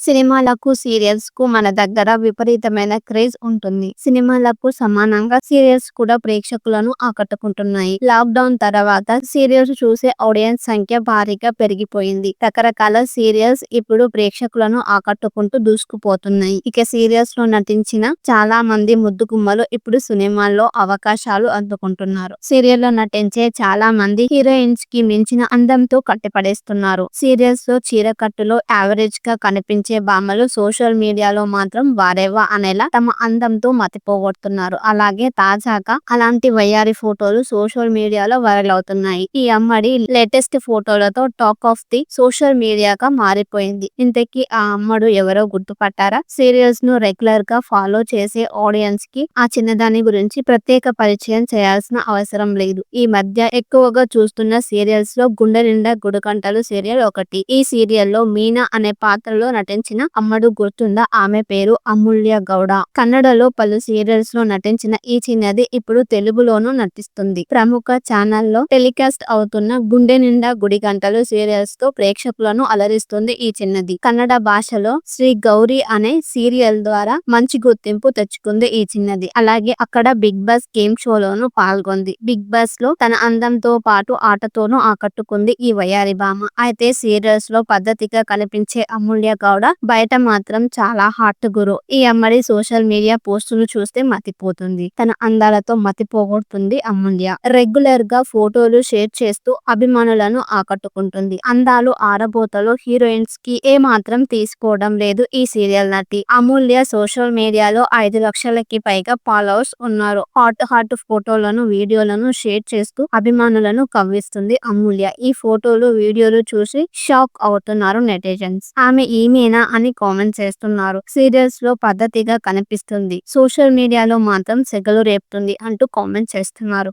సినిమాలకు, సీరియల్స్ కు మన దగ్గర విపరీతమైన క్రేజ్ ఉంటుంది. సినిమాలకు సమానంగా సీరియల్స్ కూడా ప్రేక్షకులను ఆకట్టుకుంటున్నాయి. లాక్‌డౌన్ తర్వాత సీరియల్స్ చూసే ఆడియన్స్ సంఖ్య భారీగా పెరిగిపోయింది. రకరకాల సీరియల్స్ ఇప్పుడు ప్రేక్షకులను ఆకట్టుకుంటూ దూసుకుపోతున్నాయి. ఇక సీరియల్స్ లో నటించిన చాలా మంది ముద్దుగుమ్మలు ఇప్పుడు సినిమాల్లో అవకాశాలు అందుకుంటున్నారు. సీరియల్లో నటించే చాలా మంది హీరోయిన్స్ కి మించిన అందంతో కట్టిపడేస్తున్నారు. సీరియల్స్ లో చీరకట్టులో యావరేజ్ గా కనిపించే భామలు సోషల్ మీడియాలో మాత్రం వారేవా అనేలా తమ అందంతో మతిపోగొడుతున్నారు. అలాగే తాజాగా అలాంటి వయ్యారి ఫోటోలు సోషల్ మీడియాలో వైరల్ అవుతున్నాయి. ఈ అమ్మడి లేటెస్ట్ ఫోటోలతో టాక్ ఆఫ్ ది సోషల్ మీడియాగా మారిపోయింది. ఇంతకీ ఆ అమ్మడు ఎవరో గుర్తుపట్టారా? సీరియల్స్ ను రెగ్యులర్ గా ఫాలో చేసే ఆడియన్స్ కి ఆ చిన్నదాని గురించి ప్రత్యేక పరిచయం చేయాల్సిన అవసరం లేదు. ఈ మధ్య ఎక్కువగా చూస్తున్న సీరియల్స్ లో గుండె నిండా గుడిగంటలు సీరియల్ ఒకటి. ఈ సీరియల్లో మీనా అనే పాత్రలో నటించిన అమ్మడు గుర్తుందా? ఆమె పేరు అమూల్య గౌడ. కన్నడలో పలు సీరియల్స్ లో నటించిన ఈ చిన్నది ఇప్పుడు తెలుగులోనూ నటిస్తుంది. ప్రముఖ ఛానల్లో టెలికాస్ట్ అవుతున్న గుండె నిండా గుడిగంటలు సీరియల్స్ తో ప్రేక్షకులను అలరిస్తుంది ఈ చిన్నది. కన్నడ భాషలో శ్రీ గౌరీ అనే సీరియల్ ద్వారా మంచి గుర్తింపు తెచ్చుకుంది ఈ చిన్నది. అలాగే అక్కడ బిగ్ బాస్ గేమ్ షోలోనూ పాల్గొంది. బిగ్ బాస్ లో తన అందంతో పాటు ఆటతోనూ ఆకట్టుకుంది ఈ వయ్యారి భామ. అయితే సీరియల్స్ లో పద్ధతిగా కనిపించే అమూల్య గౌడ బయట మాత్రం చాలా హాట్ గురు. ఈ అమ్మడి సోషల్ మీడియా పోస్టులు చూస్తే మతిపోతుంది. తన అందాలతో మతిపోగొడుతుంది అమూల్య. రెగ్యులర్ గా ఫోటోలు షేర్ చేస్తూ అభిమానులను ఆకట్టుకుంటుంది. అందాలు ఆరబోతలో హీరోయిన్స్ కి ఏ మాత్రం తీసుకోవడం లేదు ఈ సీరియల్ నటి. అమూల్య సోషల్ మీడియాలో 5 లక్షలకి పైగా ఫాలోవర్స్ ఉన్నారు. హాట్ ఫోటోలను, వీడియోలను షేర్ చేస్తూ అభిమానులను కవ్విస్తుంది అమూల్య. ఈ ఫోటోలు, వీడియోలు చూసి షాక్ అవుతున్నారు నెటిజన్స్. ఆమె ఈమెనా అని కామెంట్ చేస్తున్నారు. సీరియల్స్ లో పద్ధతిగా కనిపిస్తుంది, సోషల్ మీడియాలో మాత్రం సెగలు రేపుతుంది అంటూ కామెంట్ చేస్తున్నారు.